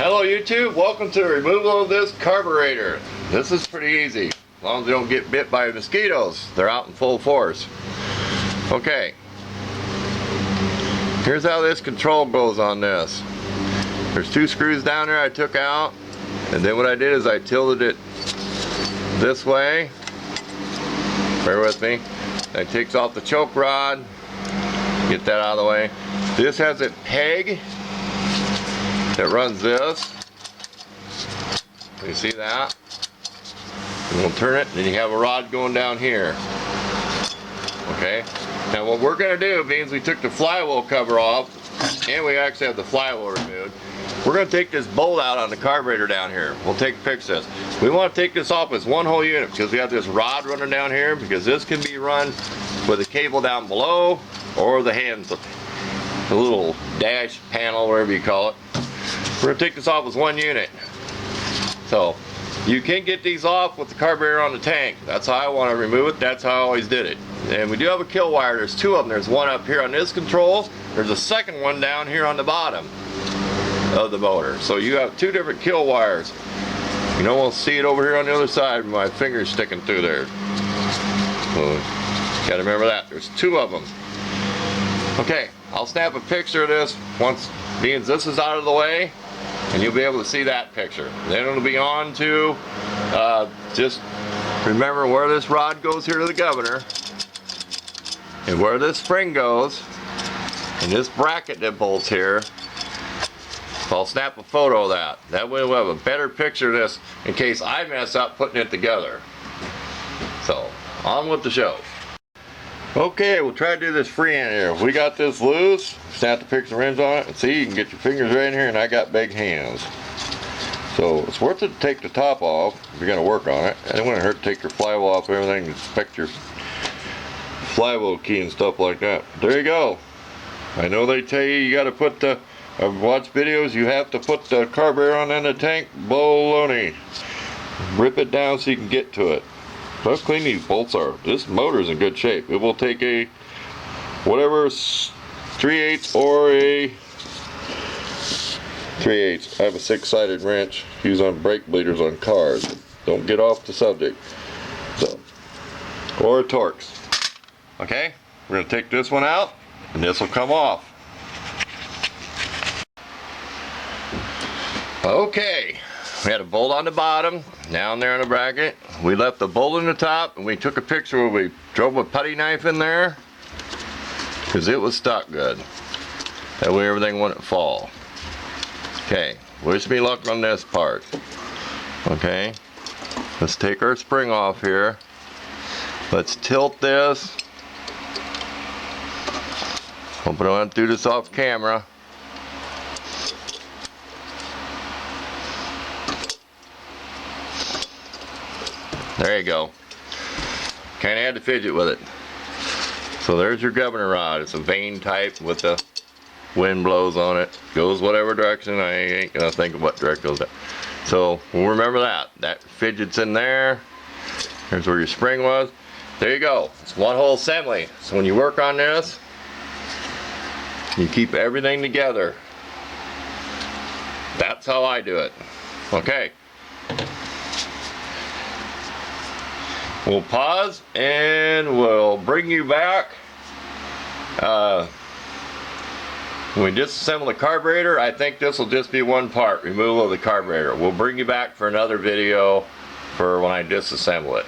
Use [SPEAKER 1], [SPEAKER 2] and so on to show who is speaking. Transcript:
[SPEAKER 1] Hello YouTube, welcome to the removal of this carburetor. This is pretty easy, as long as you don't get bit by mosquitoes. They're out in full force. Okay, here's how this control goes on this. There's two screws down there I took out, and then what I did is I tilted it this way. Bear with me. That takes off the choke rod. Get that out of the way. This has a peg that runs this. You see that? And we'll turn it, and then you have a rod going down here. Okay? Now what we're going to do means we took the flywheel cover off, and we actually have the flywheel removed. We're going to take this bolt out on the carburetor down here. We'll fix this. We want to take this off as one whole unit because we have this rod running down here, because this can be run with a cable down below or the hands, the little dash panel, whatever you call it. We're going to take this off as one unit. So you can get these off with the carburetor on the tank. That's how I want to remove it. That's how I always did it. And we do have a kill wire. There's two of them. There's one up here on this control. There's a second one down here on the bottom of the motor. So you have two different kill wires. You can almost see it over here on the other side. My finger's sticking through there. So gotta remember that. There's two of them. Okay, I'll snap a picture of this once means this is out of the way, and you'll be able to see that picture. Then it'll be on to just remember where this rod goes here to the governor, and where this spring goes, and this bracket that bolts here. So I'll snap a photo of that. That way we'll have a better picture of this in case I mess up putting it together. So, on with the show. Okay, we'll try to do this freehand here. We got this loose. Snap the picture rims on it, and see, you can get your fingers right in here, and I got big hands. So it's worth it to take the top off if you're going to work on it. And it wouldn't hurt to take your flywheel off, everything, inspect your flywheel key and stuff like that. There you go. I know they tell you got to put the, I've watched videos, you have to put the carburetor on in the tank. Baloney. Rip it down so you can get to it. Look how clean these bolts are. This motor's in good shape. It will take a whatever 3/8 or a 3/8. I have a 6-sided wrench used on brake bleeders on cars. Don't get off the subject. So, or a Torx. Okay, we're gonna take this one out, and this will come off. Okay. We had a bolt on the bottom, down there on the bracket. We left the bolt on the top, and we took a picture where we drove a putty knife in there, because it was stuck good. That way everything wouldn't fall. Okay, wish me luck on this part. Okay, let's take our spring off here. Let's tilt this. Hope I don't have to do this off camera. There you go. Kind of had to fidget with it. So there's your governor rod. It's a vane type with the wind blows on it. Goes whatever direction. I ain't gonna think of what direction goes down. So we'll remember that. That fidgets in there. Here's where your spring was. There you go. It's one whole assembly. So when you work on this, you keep everything together. That's how I do it. Okay. We'll pause and we'll bring you back. When we disassemble the carburetor, I think this will just be one part, removal of the carburetor. We'll bring you back for another video for when I disassemble it.